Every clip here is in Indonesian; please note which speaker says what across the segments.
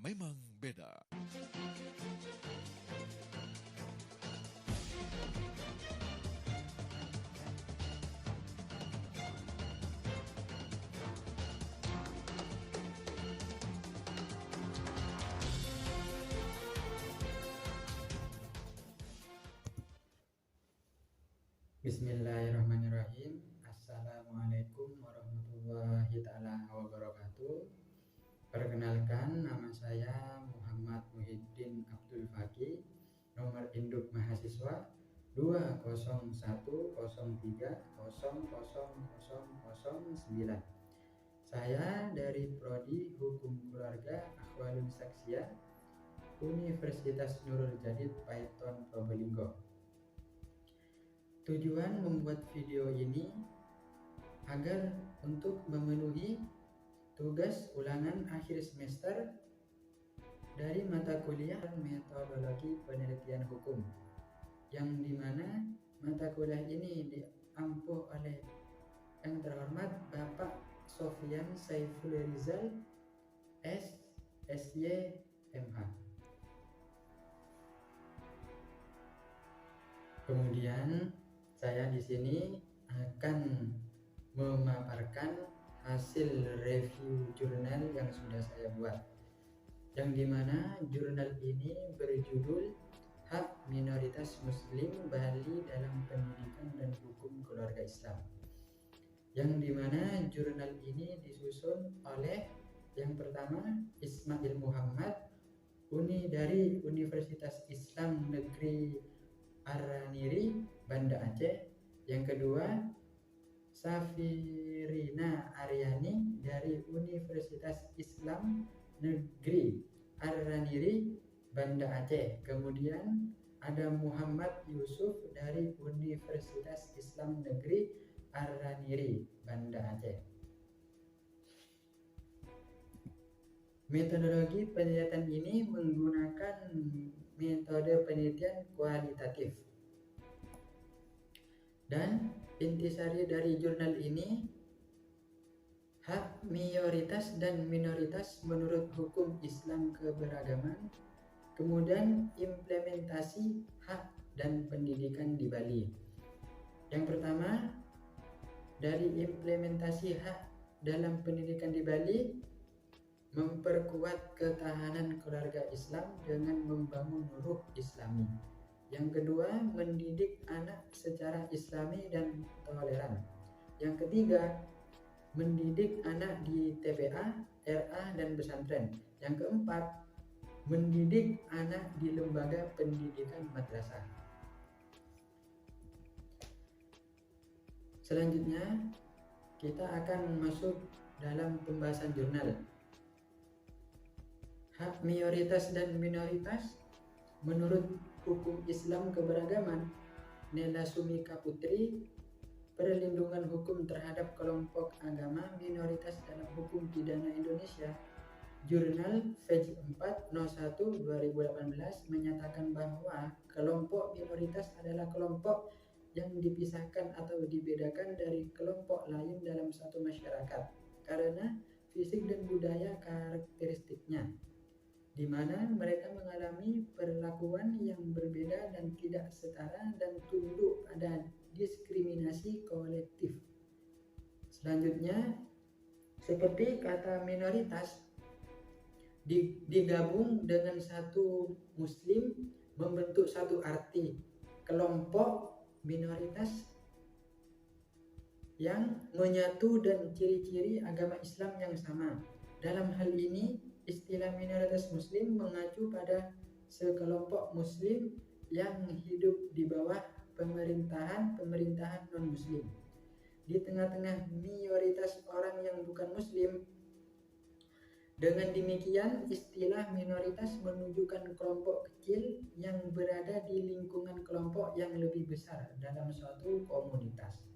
Speaker 1: memang beda.
Speaker 2: Bismillahirrahmanirrahim. Assalamualaikum warahmatullahi ta'ala wabarakatuh. Perkenalkan, nama saya Muhammad Muhyiddin Abdul Fakih. Nomor induk mahasiswa 20103000009. Saya dari Prodi Hukum Keluarga Akhwalul Saksiyah, Universitas Nurul Jadid Paiton Probolinggo. Tujuan membuat video ini agar untuk memenuhi tugas ulangan akhir semester dari mata kuliah metodologi penelitian hukum, yang dimana mata kuliah ini diampu oleh yang terhormat Bapak Sofyan Saiful Rizal SSY MH. Kemudian saya di sini akan memaparkan hasil review jurnal yang sudah saya buat, yang dimana jurnal ini berjudul Hak Minoritas Muslim Bali dalam Pendidikan dan Hukum Keluarga Islam, yang dimana jurnal ini disusun oleh yang pertama Ismail Muhammad dari Universitas Islam Negeri Araniri, Banda Aceh. Yang kedua, Safirina Aryani dari Universitas Islam Negeri Araniri, Banda Aceh. Kemudian ada Muhammad Yusuf dari Universitas Islam Negeri Araniri, Banda Aceh. Metodologi penelitian ini menggunakan metode penelitian kualitatif. Dan intisari dari jurnal ini, hak mayoritas dan minoritas menurut hukum Islam keberagaman, kemudian implementasi hak dan pendidikan di Bali. Yang pertama, dari implementasi hak dalam pendidikan di Bali, memperkuat ketahanan keluarga Islam dengan membangun ruh Islami. Yang kedua, mendidik anak secara Islami dan toleran. Yang ketiga, mendidik anak di TPA, RA, dan pesantren. Yang keempat, mendidik anak di lembaga pendidikan madrasah. Selanjutnya, kita akan masuk dalam pembahasan jurnal. Hak mayoritas dan minoritas menurut hukum Islam keberagaman, Nela Sumika Putri, perlindungan hukum terhadap kelompok agama minoritas dalam hukum pidana Indonesia. Jurnal Page 4/01/2018 menyatakan bahwa kelompok minoritas adalah kelompok yang dipisahkan atau dibedakan dari kelompok lain dalam satu masyarakat karena fisik dan budaya karakteristiknya, di mana mereka mengalami perlakuan yang berbeda dan tidak setara dan tunduk pada diskriminasi kolektif. Selanjutnya, seperti kata minoritas digabung dengan satu muslim membentuk satu arti kelompok minoritas yang menyatu dan ciri-ciri agama Islam yang sama. Dalam hal ini, istilah minoritas muslim mengacu pada sekelompok muslim yang hidup di bawah pemerintahan non-muslim. Di tengah-tengah mayoritas orang yang bukan muslim. Dengan demikian, istilah minoritas menunjukkan kelompok kecil yang berada di lingkungan kelompok yang lebih besar dalam suatu komunitas.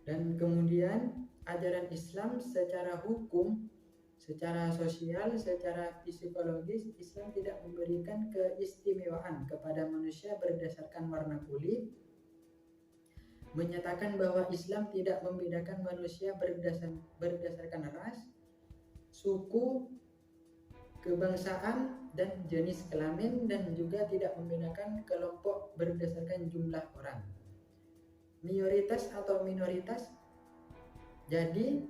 Speaker 2: Dan kemudian, ajaran Islam secara hukum, secara sosial, secara psikologis, Islam tidak memberikan keistimewaan kepada manusia berdasarkan warna kulit, menyatakan bahwa Islam tidak membedakan manusia berdasarkan ras, suku, kebangsaan, dan jenis kelamin, dan juga tidak membedakan kelompok berdasarkan jumlah orang. Mayoritas atau minoritas. Jadi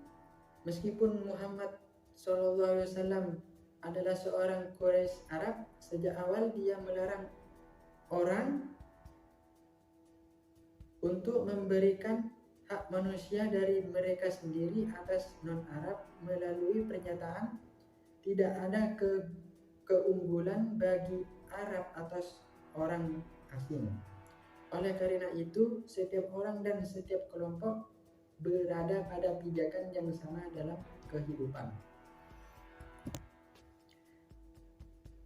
Speaker 2: meskipun Muhammad SAW adalah seorang Quraisy Arab, sejak awal dia melarang orang untuk memberikan hak manusia dari mereka sendiri atas non-Arab melalui pernyataan tidak ada keunggulan bagi Arab atas orang asing. Oleh karena itu, setiap orang dan setiap kelompok berada pada pijakan yang sama dalam kehidupan.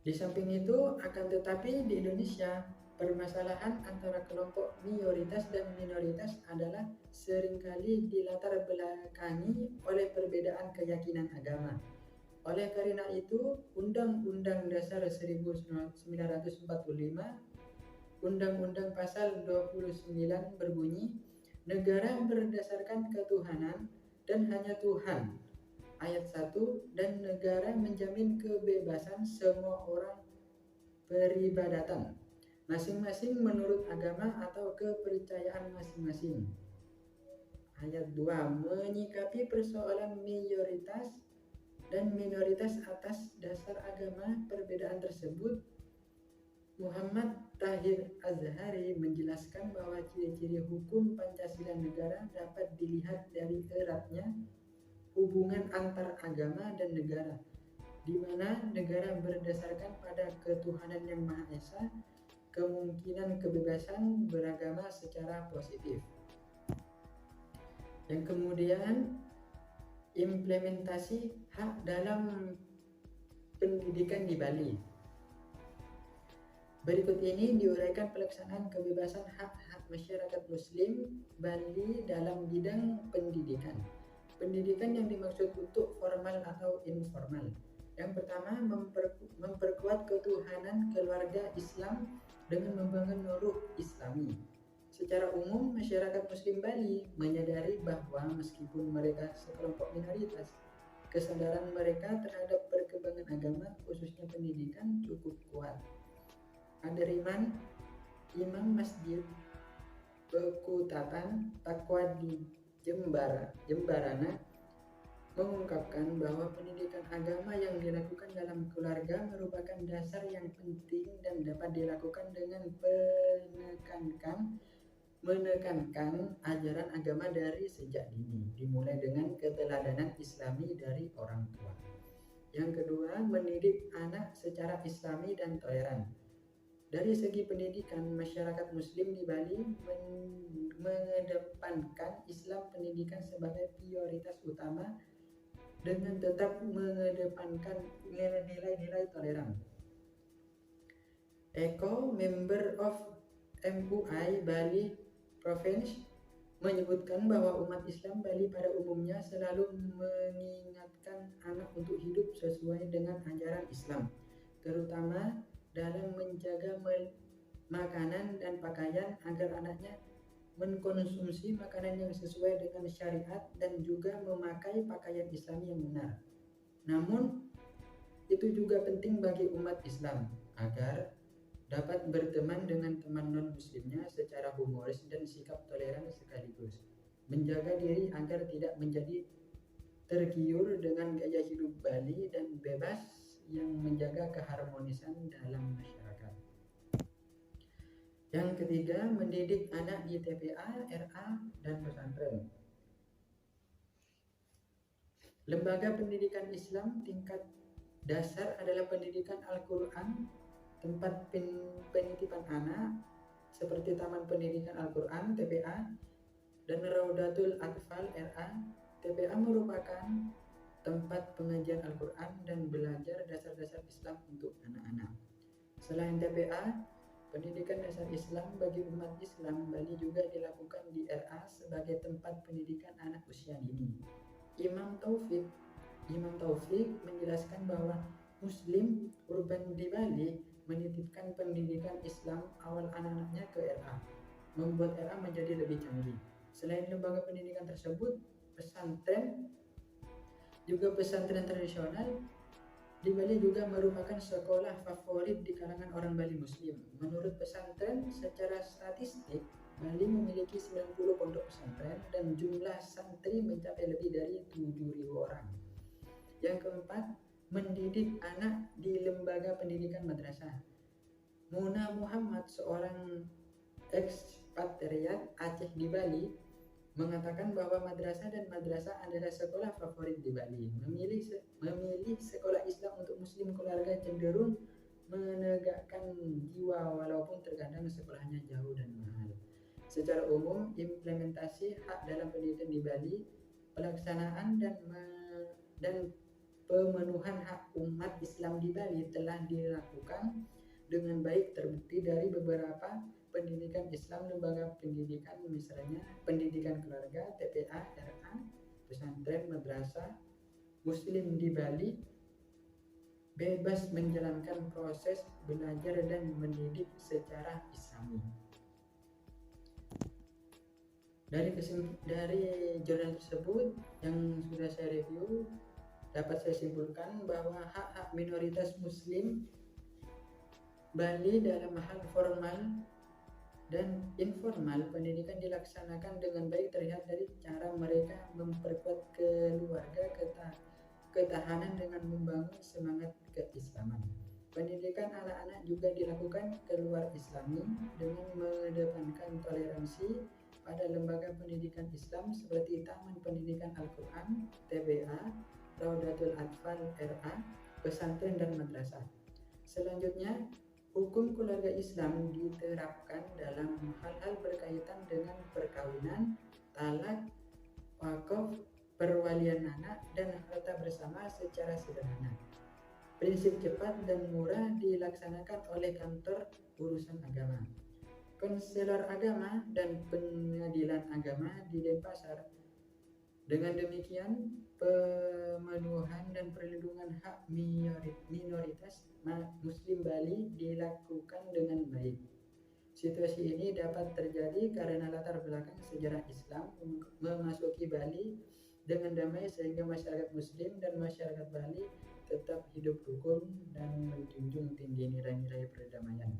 Speaker 2: Di samping itu, akan tetapi di Indonesia, permasalahan antara kelompok mayoritas dan minoritas adalah seringkali dilatar belakangi oleh perbedaan keyakinan agama. Oleh karena itu, Undang-Undang Dasar 1945, Undang-Undang Pasal 29 berbunyi, negara berdasarkan ketuhanan dan hanya Tuhan. Ayat 1, dan negara menjamin kebebasan semua orang beribadatan, masing-masing menurut agama atau kepercayaan masing-masing. Ayat 2, menyikapi persoalan mayoritas dan minoritas atas dasar agama. Perbedaan tersebut, Muhammad Tahir Azhari menjelaskan bahwa ciri-ciri hukum Pancasila negara dapat dilihat dari eratnya hubungan antar agama dan negara, di mana negara berdasarkan pada ketuhanan yang Maha Esa, kemungkinan kebebasan beragama secara positif. Yang kemudian, implementasi hak dalam pendidikan di Bali. Berikut ini diuraikan pelaksanaan kebebasan hak-hak masyarakat Muslim Bali dalam bidang pendidikan. Pendidikan yang dimaksud untuk formal atau informal. Yang pertama, memperkuat ketuhanan keluarga Islam dengan membangun ruh Islami. Secara umum, masyarakat Muslim Bali menyadari bahwa meskipun mereka sekelompok minoritas, kesadaran mereka terhadap perkembangan agama, khususnya pendidikan, cukup kuat. Adariman, Imam Masjid Pekutatan Takwa di Jembarana mengungkapkan bahwa pendidikan agama yang dilakukan dalam keluarga merupakan dasar yang penting dan dapat dilakukan dengan menekankan ajaran agama dari sejak dini, dimulai dengan keteladanan Islami dari orang tua. Yang kedua, mendidik anak secara Islami dan toleran. Dari segi pendidikan, masyarakat Muslim di Bali mengedepankan Islam pendidikan sebagai prioritas utama dengan tetap mengedepankan nilai-nilai toleran. Eko, member of MUI Bali Province, menyebutkan bahwa umat Islam Bali pada umumnya selalu mengingatkan anak untuk hidup sesuai dengan ajaran Islam, terutama dalam menjaga makanan dan pakaian agar anaknya mengkonsumsi makanan yang sesuai dengan syariat dan juga memakai pakaian Islam yang benar. Namun, itu juga penting bagi umat Islam agar dapat berteman dengan teman non-muslimnya secara humoris dan sikap toleran sekaligus. Menjaga diri agar tidak menjadi tergiur dengan gaya hidup Bali dan bebas yang menjaga keharmonisan dalam masyarakat. Yang ketiga, mendidik anak di TPA, RA, dan pesantren. Lembaga pendidikan Islam tingkat dasar adalah pendidikan Al-Quran, tempat penitipan anak, seperti Taman Pendidikan Al-Quran, TPA, dan Raudatul Atfal, RA. TPA merupakan tempat pengajian Al-Quran dan belajar dasar-dasar Islam untuk anak-anak. Selain TPA, pendidikan dasar Islam bagi umat Islam Bali juga dilakukan di RA sebagai tempat pendidikan anak usia dini. Imam Taufik menjelaskan bahwa Muslim urban di Bali menitipkan pendidikan Islam awal anak-anaknya ke RA, membuat RA menjadi lebih canggih. Selain lembaga pendidikan tersebut, pesantren tradisional di Bali juga merupakan sekolah favorit di kalangan orang Bali Muslim. Menurut pesantren, secara statistik, Bali memiliki 90 pondok pesantren dan jumlah santri mencapai lebih dari 7.000 orang. Yang keempat, mendidik anak di lembaga pendidikan madrasah. Muna Muhammad, seorang ekspatriat Aceh di Bali, mengatakan bahwa madrasah adalah sekolah favorit di Bali. Memilih sekolah Islam untuk muslim keluarga cenderung menegakkan jiwa walaupun terkadang sekolahnya jauh dan mahal. Secara umum, implementasi hak dalam pendidikan di Bali, pelaksanaan dan pemenuhan hak umat Islam di Bali telah dilakukan dengan baik, terbukti dari beberapa pendidikan Islam lembaga pendidikan, misalnya pendidikan keluarga TPA, RA, pesantren, madrasah muslim di Bali bebas menjalankan proses belajar dan mendidik secara Islami. Dari jurnal tersebut yang sudah saya review, dapat saya simpulkan bahwa hak-hak minoritas muslim Bali dalam hal formal dan informal pendidikan dilaksanakan dengan baik, terlihat dari cara mereka memperkuat keluarga ketahanan dengan membangun semangat keislaman. Pendidikan anak-anak juga dilakukan keluar Islami dengan mengedepankan toleransi pada lembaga pendidikan Islam seperti Taman Pendidikan Al-Quran TBA, Raudatul Atfal RA, pesantren dan madrasah. Selanjutnya, hukum keluarga Islam diterapkan dalam hal-hal berkaitan dengan perkawinan, talak, wakaf, perwalian anak, dan harta bersama secara sederhana. Prinsip cepat dan murah dilaksanakan oleh kantor urusan agama, konselor agama, dan pengadilan agama di Denpasar. Dengan demikian, pemenuhan dan perlindungan hak minoritas Muslim Bali dilakukan dengan baik. Situasi ini dapat terjadi karena latar belakang sejarah Islam memasuki Bali dengan damai, sehingga masyarakat Muslim dan masyarakat Bali tetap hidup rukun dan menjunjung tinggi nilai-nilai perdamaian.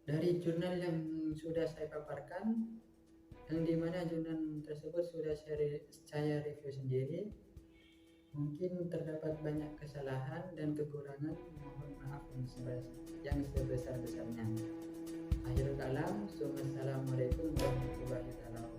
Speaker 2: Dari jurnal yang sudah saya paparkan, yang dimana jurnal tersebut sudah saya review sendiri, mungkin terdapat banyak kesalahan dan kekurangan, mohon maaf yang sebesar-besarnya. Akhirul kalam, assalamualaikum warahmatullahi wabarakatuh.